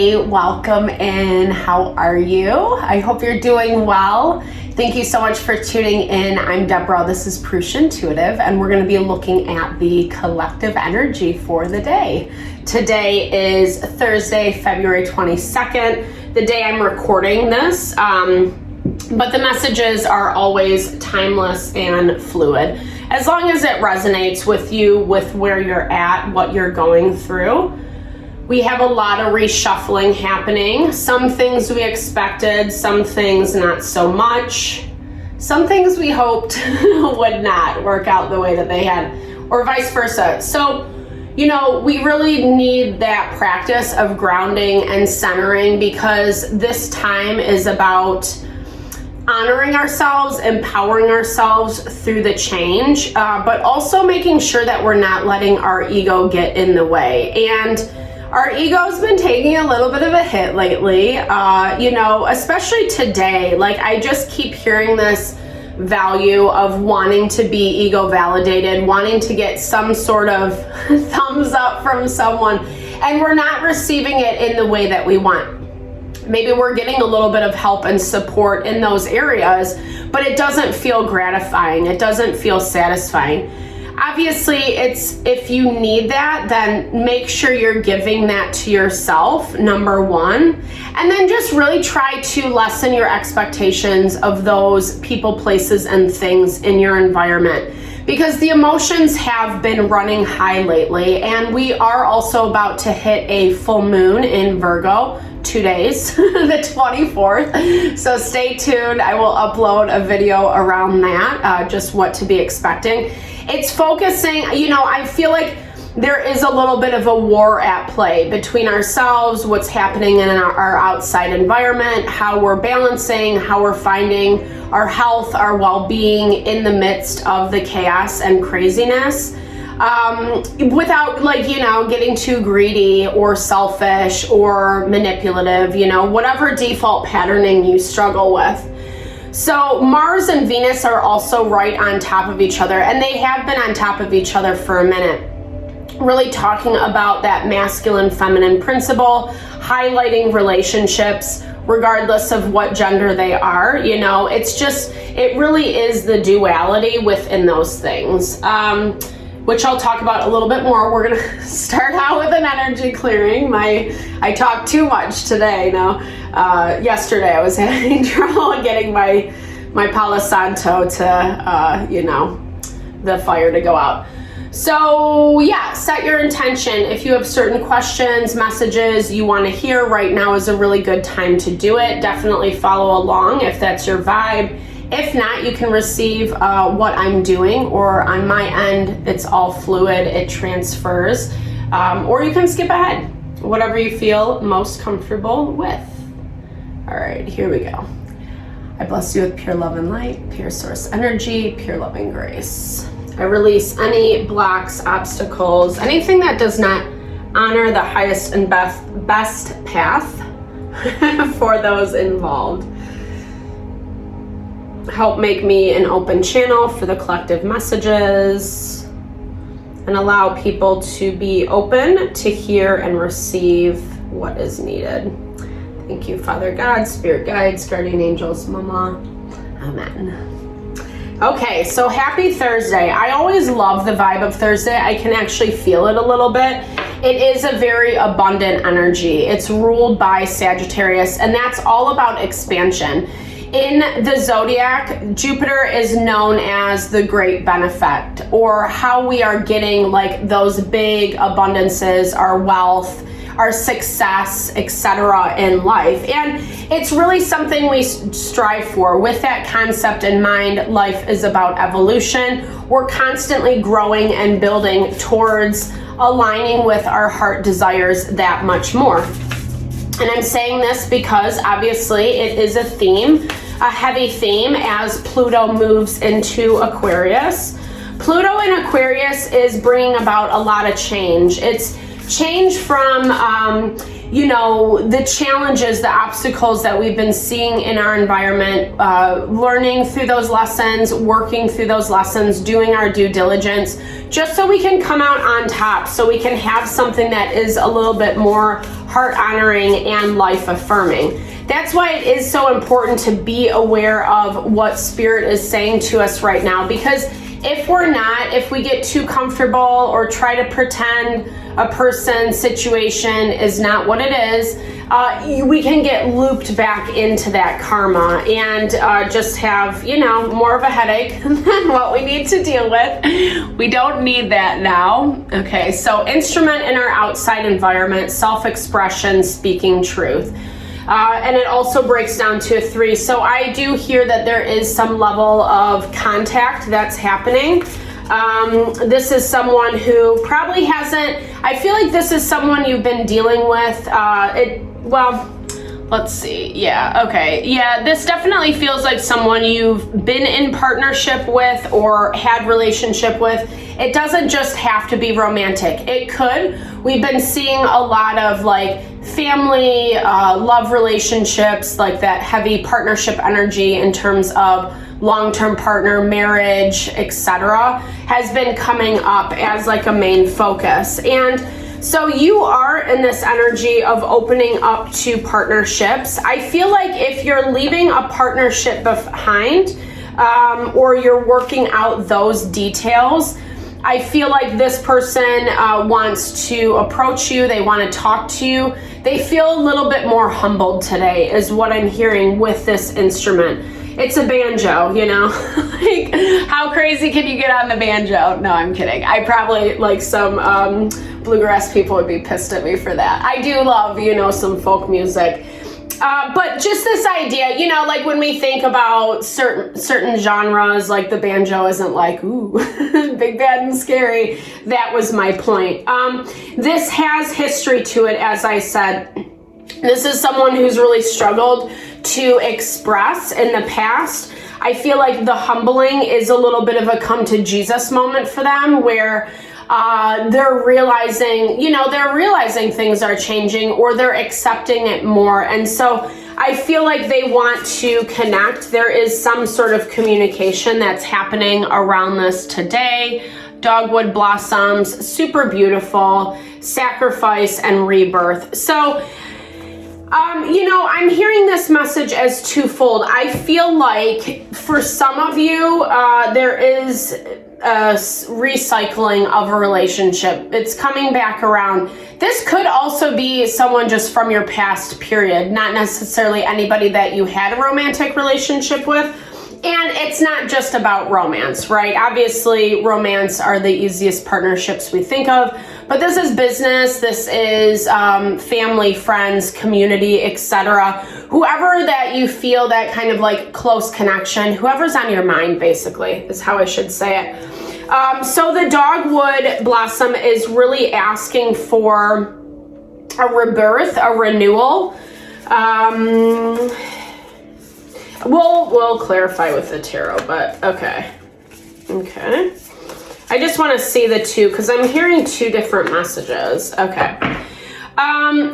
Hey, welcome in. How are you? I hope you're doing well. Thank you so much for tuning in. I'm Deborah. This is Purusha Intuitive, and we're going to be looking at the collective energy for the day. Today is Thursday, February 22nd, the day I'm recording this, but the messages are always timeless and fluid. As long as it resonates with you, with where you're at, what you're going through. We have a lot of reshuffling happening. Some things we expected, some things not so much. Some things we hoped would not work out the way that they had, or vice versa. So, you know, we really need that practice of grounding and centering, because this time is about honoring ourselves, empowering ourselves through the change, but also making sure that we're not letting our ego get in the way. And our ego's been taking a little bit of a hit lately, especially today. Like, I just keep hearing this value of wanting to be ego validated, wanting to get some sort of thumbs up from someone, and we're not receiving it in the way that we want. Maybe we're getting a little bit of help and support in those areas, but it doesn't feel gratifying. It doesn't feel satisfying. Obviously, if you need that, then make sure you're giving that to yourself, number one. And then just really try to lessen your expectations of those people, places, and things in your environment, because the emotions have been running high lately. And we are also about to hit a full moon in Virgo, 2 days, the 24th. So stay tuned. I will upload a video around that, just what to be expecting. It's focusing, I feel like there is a little bit of a war at play between ourselves, what's happening in our outside environment, how we're balancing, how we're finding our health, our well-being in the midst of the chaos and craziness. Without getting too greedy or selfish or manipulative, whatever default patterning you struggle with. So Mars and Venus are also right on top of each other, and they have been on top of each other for a minute, really talking about that masculine feminine principle, highlighting relationships regardless of what gender they are. It really is the duality within those things, which I'll talk about a little bit more. We're gonna start out with an energy clearing. I talked too much today. Yesterday I was having trouble getting my Palo Santo to, the fire to go out. So yeah, set your intention. If you have certain questions, messages you want to hear, right now is a really good time to do it. Definitely follow along if that's your vibe. If not, you can receive what I'm doing, or on my end, it's all fluid, it transfers, or you can skip ahead, whatever you feel most comfortable with. All right, here we go. I bless you with pure love and light, pure source energy, pure loving grace. I release any blocks, obstacles, anything that does not honor the highest and best path for those involved. Help make me an open channel for the collective messages, and allow people to be open to hear and receive what is needed. Thank you, Father God, Spirit Guides, Guardian Angels, Mama. Amen. Okay, so happy Thursday. I always love the vibe of Thursday. I can actually feel it a little bit. It is a very abundant energy. It's ruled by Sagittarius, and that's all about expansion. In the zodiac, Jupiter is known as the great benefect, or how we are getting like those big abundances, our wealth, our success, etc. in life. And it's really something we strive for. With that concept in mind, life is about evolution. We're constantly growing and building towards aligning with our heart desires that much more. And I'm saying this because obviously it is a theme, a heavy theme, as Pluto moves into Aquarius. Pluto in Aquarius is bringing about a lot of change. It's change from, you know, the challenges, the obstacles that we've been seeing in our environment, learning through those lessons, working through those lessons, doing our due diligence, just so we can come out on top, so we can have something that is a little bit more heart honoring and life affirming. That's why it is so important to be aware of what Spirit is saying to us right now, because if we're not, if we get too comfortable or try to pretend a person's situation is not what it is, we can get looped back into that karma and just have, you know, more of a headache than what we need to deal with. We don't need that now. Okay, so instrument in our outside environment, self-expression, speaking truth. And it also breaks down to a 3. So I do hear that there is some level of contact that's happening. This is someone who probably hasn't, I feel like this is someone you've been dealing with. Well, let's see. Yeah, okay. Yeah, this definitely feels like someone you've been in partnership with or had relationship with. It doesn't just have to be romantic. It could. We've been seeing a lot of like family, love relationships, like that heavy partnership energy in terms of long-term partner, marriage, etc., has been coming up as like a main focus. And so you are in this energy of opening up to partnerships. I feel like if you're leaving a partnership behind, or you're working out those details, I feel like this person wants to approach you. They want to talk to you. They feel a little bit more humbled today is what I'm hearing with this instrument. It's a banjo, you know, like how crazy can you get on the banjo? No, I'm kidding. I probably, like some bluegrass people would be pissed at me for that. I do love, you know, some folk music. But just this idea, you know, like when we think about certain genres, like the banjo isn't like, ooh, big, bad, and scary. That was my point. This has history to it, as I said. This is someone who's really struggled to express in the past. I feel like the humbling is a little bit of a come to Jesus moment for them, where they're realizing, you know, things are changing, or they're accepting it more. And so I feel like they want to connect. There is some sort of communication that's happening around this today. Dogwood blossoms, super beautiful, sacrifice and rebirth. So, you know, I'm hearing this message as twofold. I feel like for some of you, there is recycling of a relationship. It's coming back around. This could also be someone just from your past period, not necessarily anybody that you had a romantic relationship with. And it's not just about romance, right? Obviously, romance are the easiest partnerships we think of, but this is business, this is family, friends, community, etc. Whoever that you feel that kind of like close connection, whoever's on your mind, basically, is how I should say it. So the dogwood blossom is really asking for a rebirth, a renewal. We'll clarify with the tarot, but okay. I just want to see the two because I'm hearing two different messages. Okay.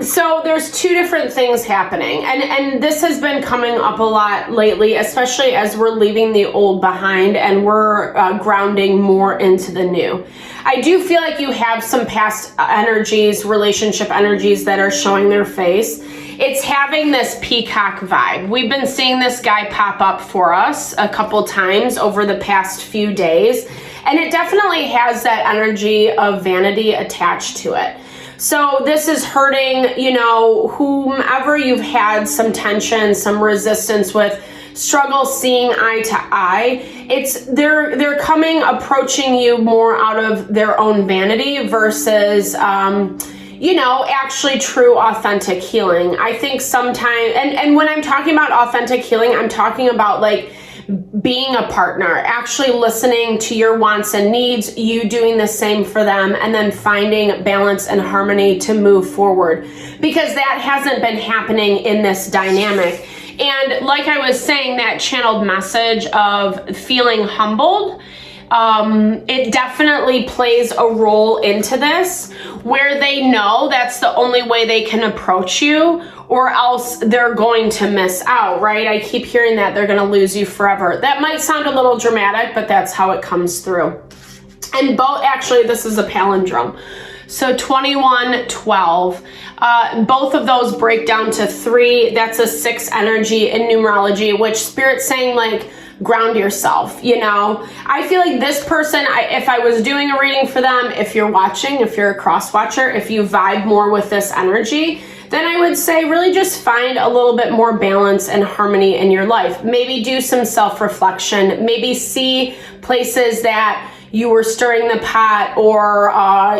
So there's two different things happening, and this has been coming up a lot lately, especially as we're leaving the old behind and we're grounding more into the new. I do feel like you have some past energies, relationship energies that are showing their face. It's having this peacock vibe. We've been seeing this guy pop up for us a couple times over the past few days, and it definitely has that energy of vanity attached to it. So this is hurting, you know, whomever you've had some tension, some resistance with, struggle seeing eye to eye. It's they're approaching you more out of their own vanity versus you know, actually true authentic healing. I think sometimes, and when I'm talking about authentic healing, I'm talking about like being a partner, actually listening to your wants and needs, you doing the same for them, and then finding balance and harmony to move forward, because that hasn't been happening in this dynamic. And like I was saying, that channeled message of feeling humbled, it definitely plays a role into this, where they know that's the only way they can approach you, or else they're going to miss out, right? I keep hearing that they're going to lose you forever. That might sound a little dramatic, but that's how it comes through. And both, actually, this is a palindrome. So 21, 12, both of those break down to 3. That's a 6 energy in numerology, which Spirit's saying, like, ground yourself, you know? I feel like this person, if I was doing a reading for them, if you're watching, if you're a cross watcher, if you vibe more with this energy, then I would say really just find a little bit more balance and harmony in your life. Maybe do some self-reflection, maybe see places that you were stirring the pot, or,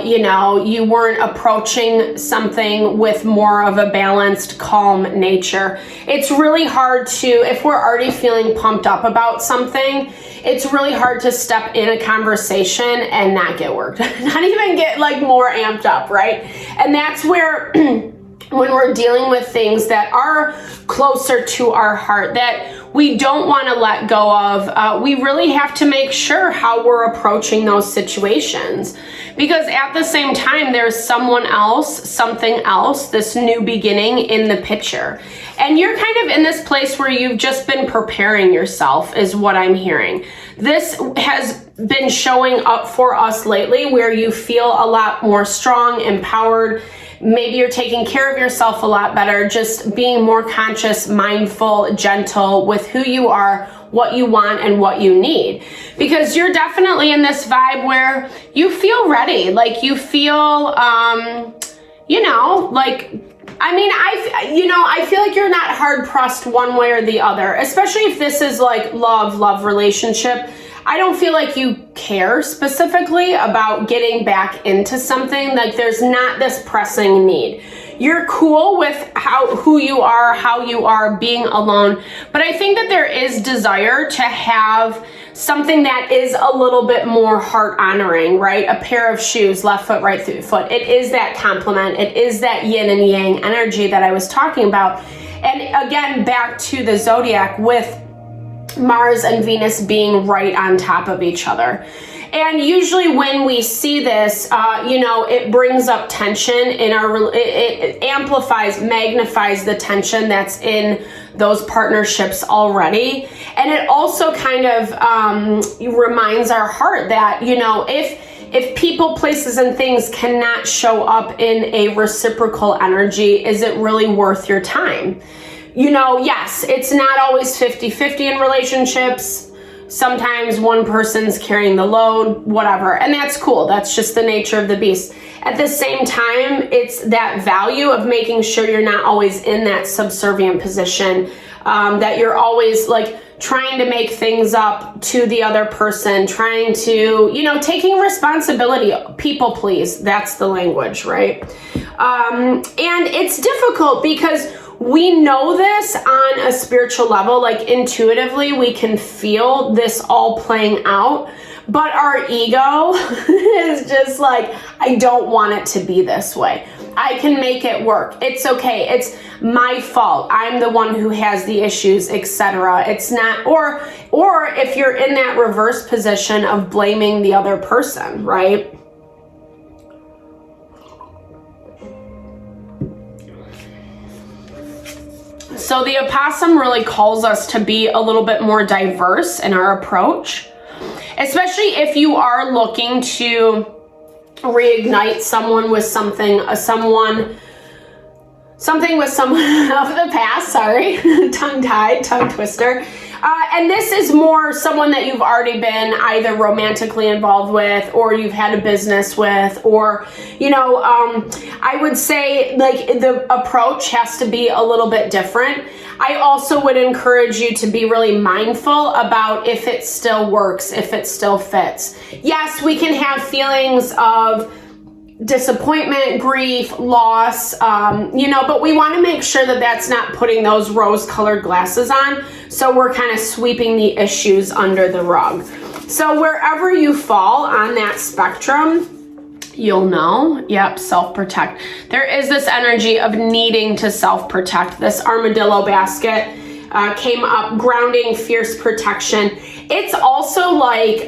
you know, you weren't approaching something with more of a balanced, calm nature. It's really hard to, if we're already feeling pumped up about something, it's really hard to step in a conversation and not get worked, not even get like more amped up, right? And that's where when we're dealing with things that are closer to our heart, that we don't want to let go of, we really have to make sure how we're approaching those situations. Because at the same time, there's someone else, something else, this new beginning in the picture. And you're kind of in this place where you've just been preparing yourself, is what I'm hearing. This has been showing up for us lately, where you feel a lot more strong, empowered. Maybe you're taking care of yourself a lot better, just being more conscious, mindful, gentle with who you are, what you want, and what you need. Because you're definitely in this vibe where you feel ready. Like you feel, you know, like, I mean, I feel like you're not hard pressed one way or the other, especially if this is like love relationship. I don't feel like you care specifically about getting back into something. Like there's not this pressing need. You're cool with who you are, how you are being alone. But I think that there is desire to have something that is a little bit more heart honoring, right? A pair of shoes, left foot, right foot. It is that complement. It is that yin and yang energy that I was talking about. And again, back to the zodiac with Mars and Venus being right on top of each other. And usually when we see this, you know, it brings up tension in our, it amplifies, magnifies the tension that's in those partnerships already. And it also kind of reminds our heart that, you know, if people, places, and things cannot show up in a reciprocal energy, is it really worth your time? You know, yes, it's not always 50-50 in relationships. Sometimes one person's carrying the load, whatever, and that's cool. That's just the nature of the beast. At the same time, it's that value of making sure you're not always in that subservient position, that you're always like trying to make things up to the other person, trying to, you know, taking responsibility, people please, that's the language, right? And it's difficult because we know this on a spiritual level, like intuitively, we can feel this all playing out, but our ego is just like, I don't want it to be this way. I can make it work. It's okay. It's my fault. I'm the one who has the issues, etc. It's not, or if you're in that reverse position of blaming the other person, right? So the opossum really calls us to be a little bit more diverse in our approach, especially if you are looking to reignite someone with something with someone of the past, sorry, tongue-tied, tongue twister. And this is more someone that you've already been either romantically involved with, or you've had a business with, or, you know, I would say like the approach has to be a little bit different. I also would encourage you to be really mindful about if it still works, if it still fits. Yes, we can have feelings of disappointment, grief, loss, you know, but we want to make sure that that's not putting those rose-colored glasses on, so we're kind of sweeping the issues under the rug. So wherever you fall on that spectrum, you'll know, yep, self-protect. There is this energy of needing to self-protect. This armadillo basket came up, grounding, fierce protection. It's also like,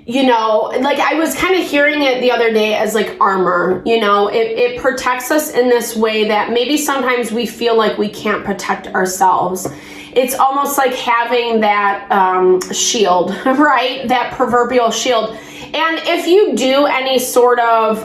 you know, like I was kind of hearing it the other day as like armor, you know, it protects us in this way that maybe sometimes we feel like we can't protect ourselves. It's almost like having that shield, right? That proverbial shield. And if you do any sort of,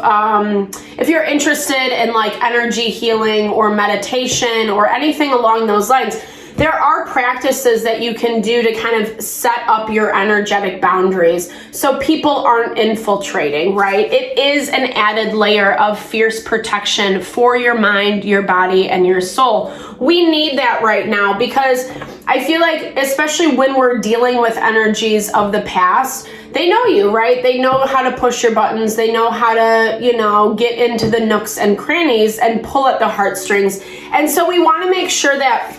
if you're interested in like energy healing or meditation or anything along those lines, there are practices that you can do to kind of set up your energetic boundaries so people aren't infiltrating, right? It is an added layer of fierce protection for your mind, your body, and your soul. We need that right now because I feel like, especially when we're dealing with energies of the past, they know you, right? They know how to push your buttons. They know how to, you know, get into the nooks and crannies and pull at the heartstrings. And so we want to make sure that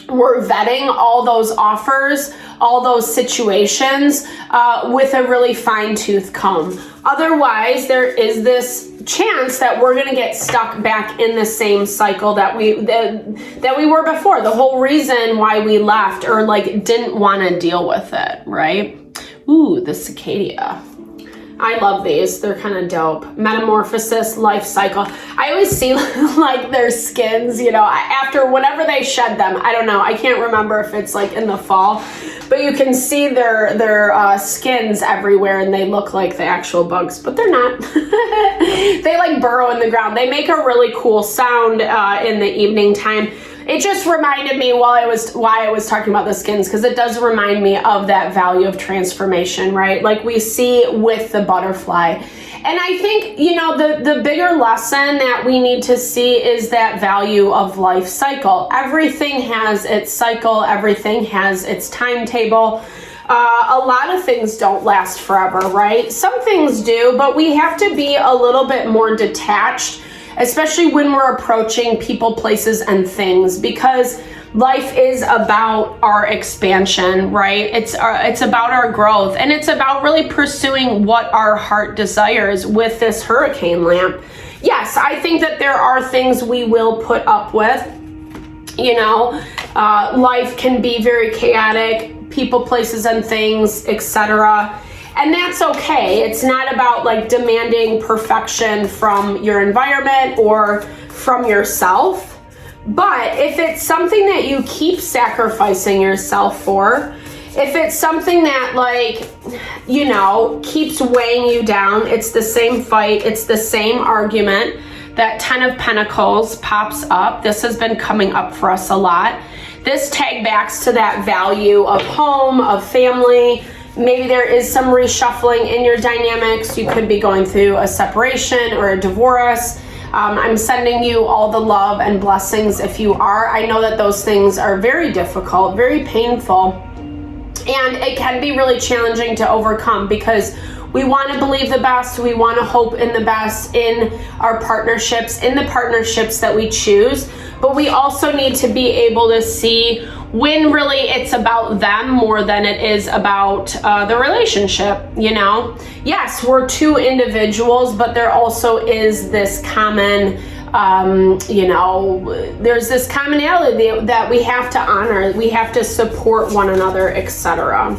we're vetting all those offers, all those situations with a really fine-tooth comb. Otherwise, there is this chance that we're going to get stuck back in the same cycle that we were before. The whole reason why we left or like didn't want to deal with it, right? Ooh, the cicada. I love these. They're kind of dope. Metamorphosis, life cycle. I always see like their skins, you know, after whenever they shed them. I don't know. I can't remember if it's like in the fall, but you can see their skins everywhere and they look like the actual bugs, but they're not. They like burrow in the ground. They make a really cool sound in the evening time. It just reminded me why I was talking about the skins, because it does remind me of that value of transformation, right? Like we see with the butterfly. And I think, you know, the bigger lesson that we need to see is that value of life cycle. Everything has its cycle. Everything has its timetable. A lot of things don't last forever, right? Some things do, but we have to be a little bit more detached, especially when we're approaching people, places, and things, because life is about our expansion, right? It's about our growth, and it's about really pursuing what our heart desires with this hurricane lamp. Yes, I think that there are things we will put up with. You know, life can be very chaotic, people, places, and things, etc. And that's okay. It's not about like demanding perfection from your environment or from yourself. But if it's something that you keep sacrificing yourself for, if it's something that like, you know, keeps weighing you down, it's the same fight, it's the same argument. That 10 of Pentacles pops up. This has been coming up for us a lot. This tag backs to that value of home, of family. Maybe there is some reshuffling in your dynamics. You could be going through a separation or a divorce. I'm sending you all the love and blessings if you are. I know that those things are very difficult, very painful, and it can be really challenging to overcome because we want to believe the best. We want to hope in the best in our partnerships, in the partnerships that we choose. But we also need to be able to see when really it's about them more than it is about the relationship, you know? Yes, we're two individuals, but there also is this common, you know, there's this commonality that we have to honor. We have to support one another, etc.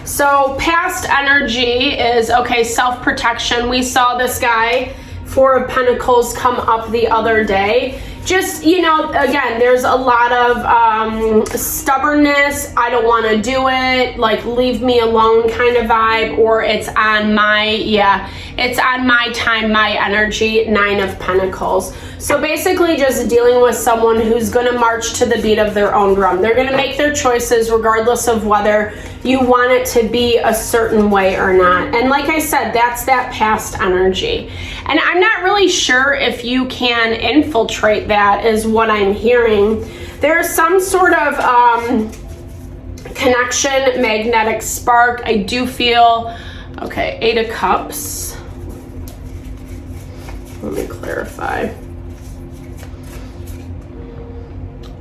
So past energy is, okay, self-protection. We saw this guy, 4 of Pentacles, come up the other day. Just, you know, again, there's a lot of stubbornness. I don't want to do it. Like, leave me alone kind of vibe. Or it's on my, it's on my time, my energy, 9 of Pentacles. So basically just dealing with someone who's going to march to the beat of their own drum. They're going to make their choices regardless of whether you want it to be a certain way or not. And like I said, that's that past energy. And I'm not really sure if you can infiltrate that, is what I'm hearing. There's some sort of connection, magnetic spark. I do feel, okay, 8 of Cups. Let me clarify.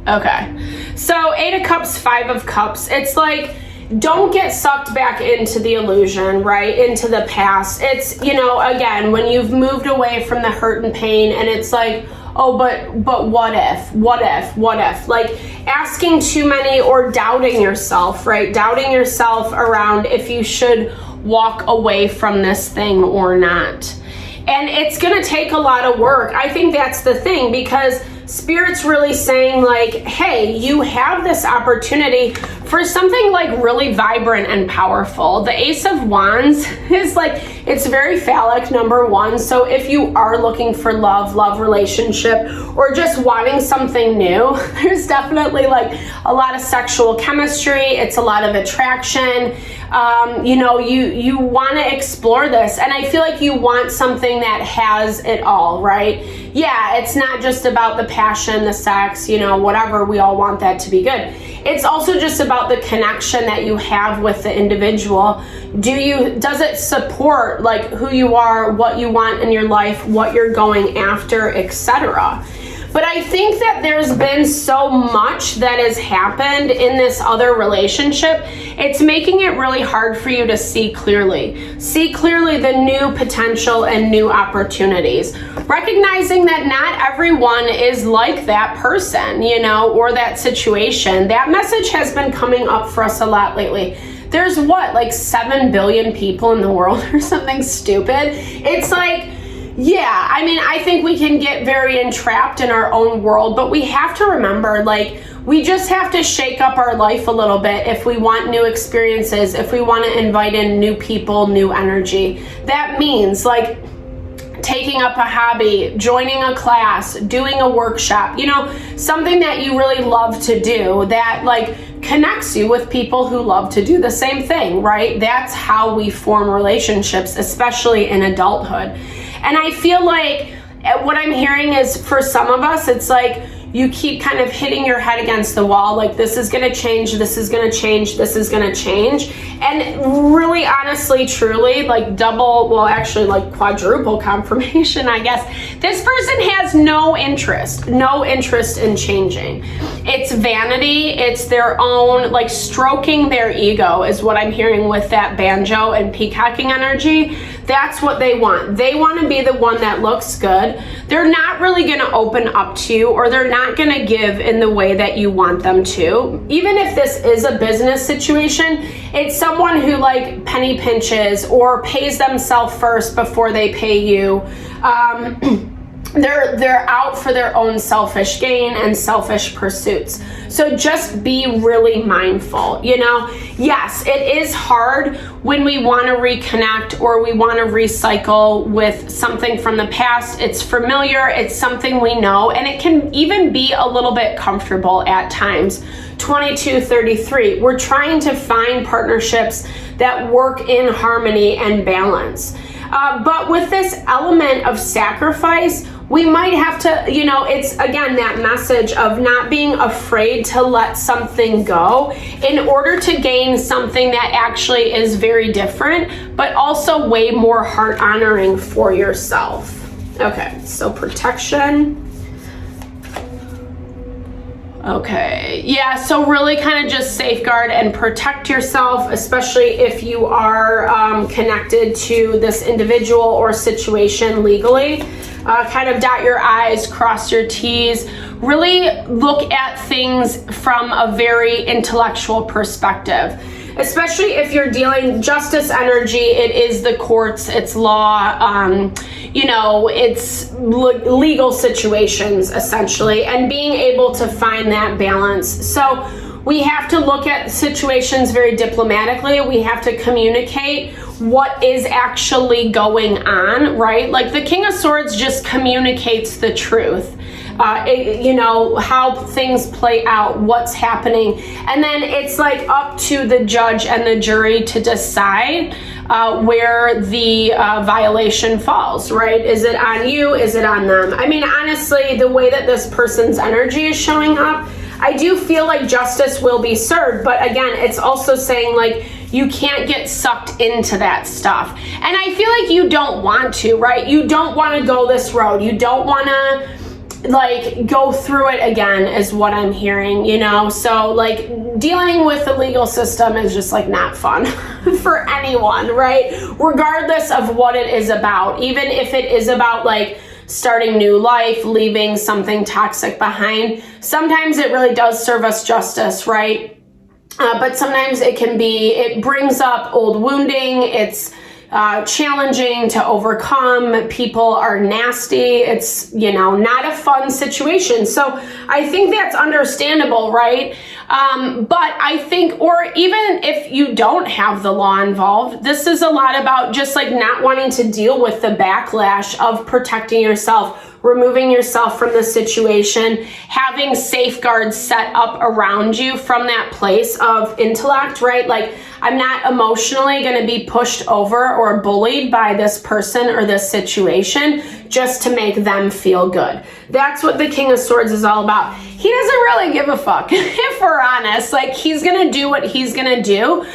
Okay, so 8 of Cups, 5 of Cups. It's like, don't get sucked back into the illusion, right? Into the past. It's, you know, again, when you've moved away from the hurt and pain and it's like, oh, but what if, like asking too many or doubting yourself, right? Doubting yourself around if you should walk away from this thing or not. And it's going to take a lot of work. I think that's the thing, because Spirit's really saying like, hey, you have this opportunity for something like really vibrant and powerful. The Ace of Wands is like, it's very phallic, number one. So if you are looking for love relationship, or just wanting something new, there's definitely like a lot of sexual chemistry. It's a lot of attraction. You know, you want to explore this, and I feel like you want something that has it all, right? Yeah, it's not just about the passion, the sex, you know, whatever. We all want that to be good. It's also just about the connection that you have with the individual. Does it support like who you are, what you want in your life, what you're going after, etc.? But I think that there's been so much that has happened in this other relationship. It's making it really hard for you to see clearly. See clearly the new potential and new opportunities. Recognizing that not everyone is like that person, you know, or that situation. That message has been coming up for us a lot lately. There's what, like 7 billion people in the world or something stupid? It's like, yeah, I mean, I think we can get very entrapped in our own world, but we have to remember, like, we just have to shake up our life a little bit if we want new experiences, if we want to invite in new people, new energy. That means, like, taking up a hobby, joining a class, doing a workshop, you know, something that you really love to do that, like, connects you with people who love to do the same thing, right? That's how we form relationships, especially in adulthood. And I feel like what I'm hearing is, for some of us, it's like you keep kind of hitting your head against the wall, like this is going to change, this is going to change, this is going to change. And really, honestly, truly, like actually like quadruple confirmation, I guess. This person has no interest in changing. It's vanity. It's their own, like, stroking their ego is what I'm hearing with that banjo and peacocking energy. That's what they want. They want to be the one that looks good. They're not really going to open up to you, or they're not going to give in the way that you want them to. Even if this is a business situation, it's someone who like penny pinches or pays themselves first before they pay you. They're out for their own selfish gain and selfish pursuits. So just be really mindful, you know? Yes, it is hard when we want to reconnect or we want to recycle with something from the past. It's familiar, it's something we know, and it can even be a little bit comfortable at times. 22, 33, we're trying to find partnerships that work in harmony and balance. But with this element of sacrifice, we might have to, you know, it's again that message of not being afraid to let something go in order to gain something that actually is very different, but also way more heart honoring for yourself. Okay, so protection. Okay, yeah, so really kind of just safeguard and protect yourself, especially if you are connected to this individual or situation legally. Kind of dot your I's, cross your T's. Really look at things from a very intellectual perspective. Especially if you're dealing justice energy, it is the courts, it's law, you know, it's legal situations essentially, and being able to find that balance. So we have to look at situations very diplomatically. We have to communicate what is actually going on, right? Like the King of Swords just communicates the truth. You know, how things play out, what's happening. And then it's like up to the judge and the jury to decide where the violation falls, right? Is it on you? Is it on them? I mean, honestly, the way that this person's energy is showing up, I do feel like justice will be served. But again, it's also saying like, you can't get sucked into that stuff. And I feel like you don't want to, right? You don't want to go this road. You don't want to like go through it again is what I'm hearing, you know? So like dealing with the legal system is just like not fun for anyone, right? Regardless of what it is about, even if it is about like starting new life, leaving something toxic behind. Sometimes it really does serve us justice, right? But sometimes it brings up old wounding. It's challenging to overcome. People are nasty. It's, not a fun situation. So I think that's understandable, right? But I think, or even if you don't have the law involved, this is a lot about just like not wanting to deal with the backlash of protecting yourself, removing yourself from the situation, having safeguards set up around you from that place of intellect, right? Like, I'm not emotionally going to be pushed over or bullied by this person or this situation just to make them feel good. That's what the King of Swords is all about. He doesn't really give a fuck, if we're honest. Like, he's going to do what he's going to do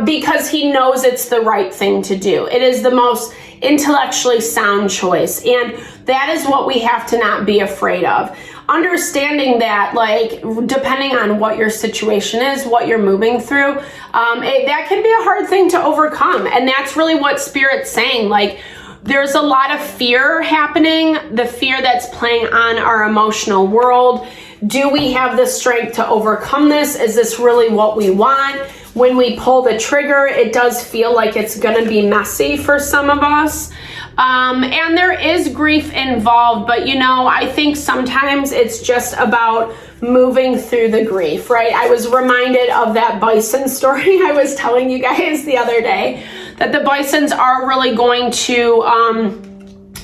because he knows it's the right thing to do. It is the most intellectually sound choice. And that is what we have to not be afraid of. Understanding that, like, depending on what your situation is, what you're moving through, that can be a hard thing to overcome. And that's really what Spirit's saying. Like, there's a lot of fear happening, the fear that's playing on our emotional world. Do we have the strength to overcome this? Is this really what we want? When we pull the trigger, it does feel like it's going to be messy for some of us. And there is grief involved, but I think sometimes it's just about moving through the grief, right? I was reminded of that bison story I was telling you guys the other day, that the bisons are really going to,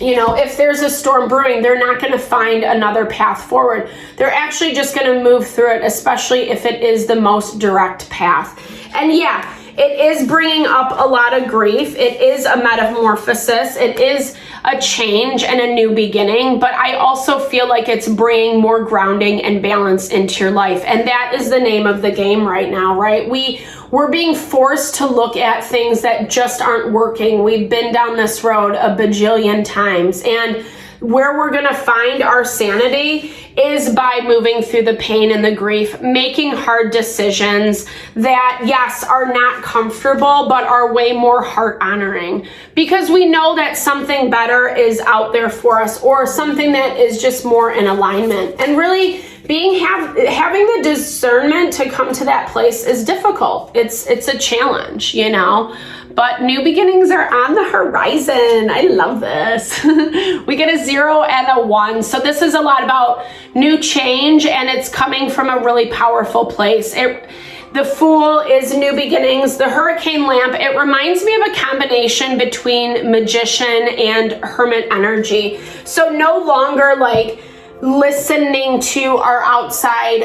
if there's a storm brewing, they're not going to find another path forward. They're actually just going to move through it, especially if it is the most direct path. And yeah, it is bringing up a lot of grief. It is a metamorphosis. It is a change and a new beginning. But I also feel like it's bringing more grounding and balance into your life. And that is the name of the game right now, right? We're being forced to look at things that just aren't working. We've been down this road a bajillion times. And where we're going to find our sanity is by moving through the pain and the grief, making hard decisions that, yes, are not comfortable, but are way more heart honoring, because we know that something better is out there for us, or something that is just more in alignment. And really having the discernment to come to that place is difficult. It's a challenge, but new beginnings are on the horizon. I love this. We get a 0 and a 1. So this is a lot about new change, and it's coming from a really powerful place. The Fool is new beginnings. The Hurricane Lamp, it reminds me of a combination between Magician and Hermit energy. So no longer like listening to our outside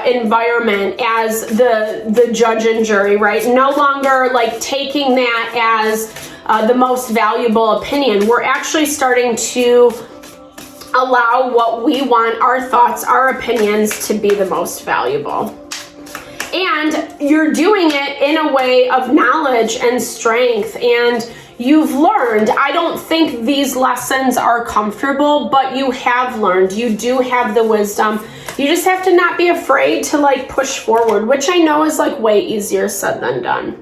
environment as the judge and jury, right? No longer like taking that as the most valuable opinion. We're actually starting to allow what we want, our thoughts, our opinions, to be the most valuable. And you're doing it in a way of knowledge and strength, and you've learned. I don't think these lessons are comfortable, but you have learned. You do have the wisdom. You just have to not be afraid to like push forward, which I know is like way easier said than done.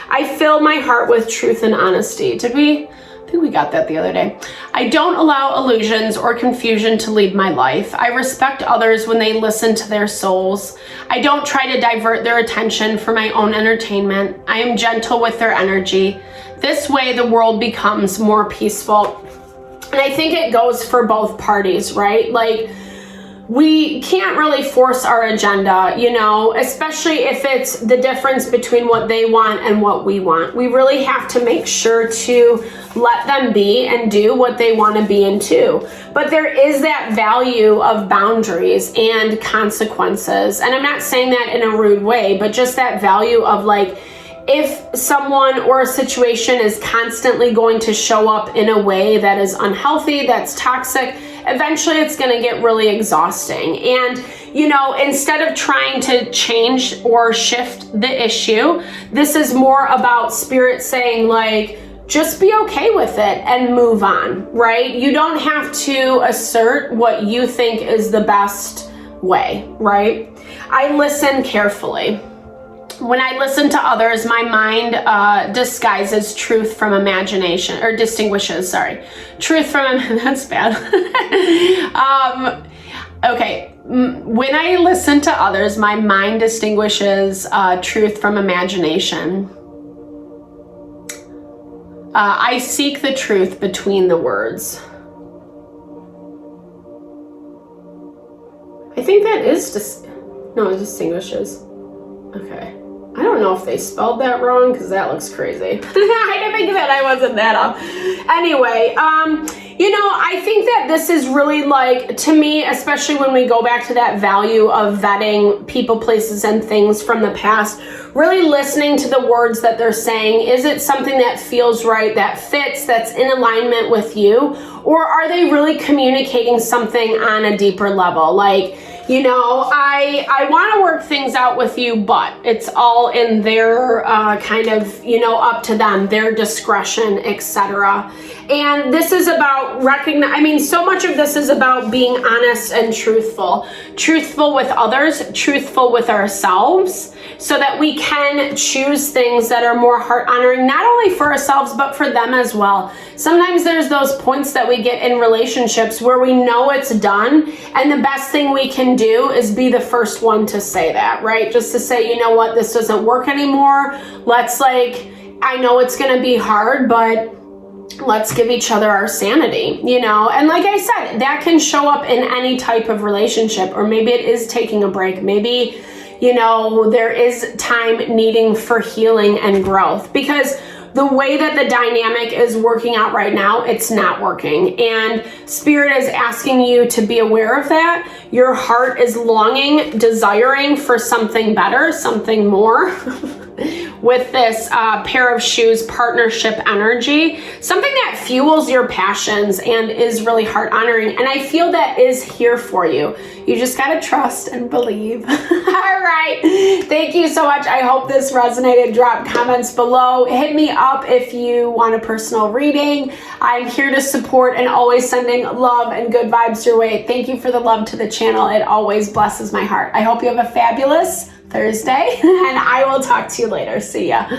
I fill my heart with truth and honesty. I think we got that the other day. I don't allow illusions or confusion to lead my life. I respect others when they listen to their souls. I don't try to divert their attention for my own entertainment. I am gentle with their energy. This way, the world becomes more peaceful. And I think it goes for both parties, right? Like, we can't really force our agenda, especially if it's the difference between what they want and what we want. We really have to make sure to let them be and do what they want to be and do. But there is that value of boundaries and consequences. And I'm not saying that in a rude way, but just that value of like, if someone or a situation is constantly going to show up in a way that is unhealthy, that's toxic, eventually it's going to get really exhausting. And, instead of trying to change or shift the issue, this is more about Spirit saying like, just be okay with it and move on, right? You don't have to assert what you think is the best way, right? I listen carefully. When I listen to others, my mind disguises truth from imagination, or distinguishes, sorry, truth from, that's bad. Okay, when I listen to others, my mind distinguishes truth from imagination. I seek the truth between the words. I think that is, no, it distinguishes. Okay. I don't know if they spelled that wrong because that looks crazy. I didn't think that I wasn't that off. Anyway, you know, I think that this is really like, to me, especially when we go back to that value of vetting people, places, and things from the past, really listening to the words that they're saying. Is it something that feels right, that fits, that's in alignment with you? Or are they really communicating something on a deeper level? Like, you know, I want to work things out with you, but it's all in their kind of, you know, up to them, their discretion, etc. And this is about I mean, so much of this is about being honest and truthful with others, truthful with ourselves, so that we can choose things that are more heart honoring, not only for ourselves, but for them as well. Sometimes there's those points that we get in relationships where we know it's done, and the best thing we can do is be the first one to say that, right? Just to say, you know what, this doesn't work anymore. Let's, like, I know it's going to be hard, but let's give each other our sanity, you know? And like I said, that can show up in any type of relationship, or maybe it is taking a break. Maybe, you know, there is time needing for healing and growth, because the way that the dynamic is working out right now, it's not working. And Spirit is asking you to be aware of that. Your heart is longing, desiring for something better, something more. With this pair of shoes partnership energy, something that fuels your passions and is really heart honoring. And I feel that is here for you. You just gotta trust and believe. All right, thank you so much. I hope this resonated. Drop comments below. Hit me up if you want a personal reading. I'm here to support and always sending love and good vibes your way. Thank you for the love to the channel. It always blesses my heart. I hope you have a fabulous Thursday, and I will talk to you later. See ya.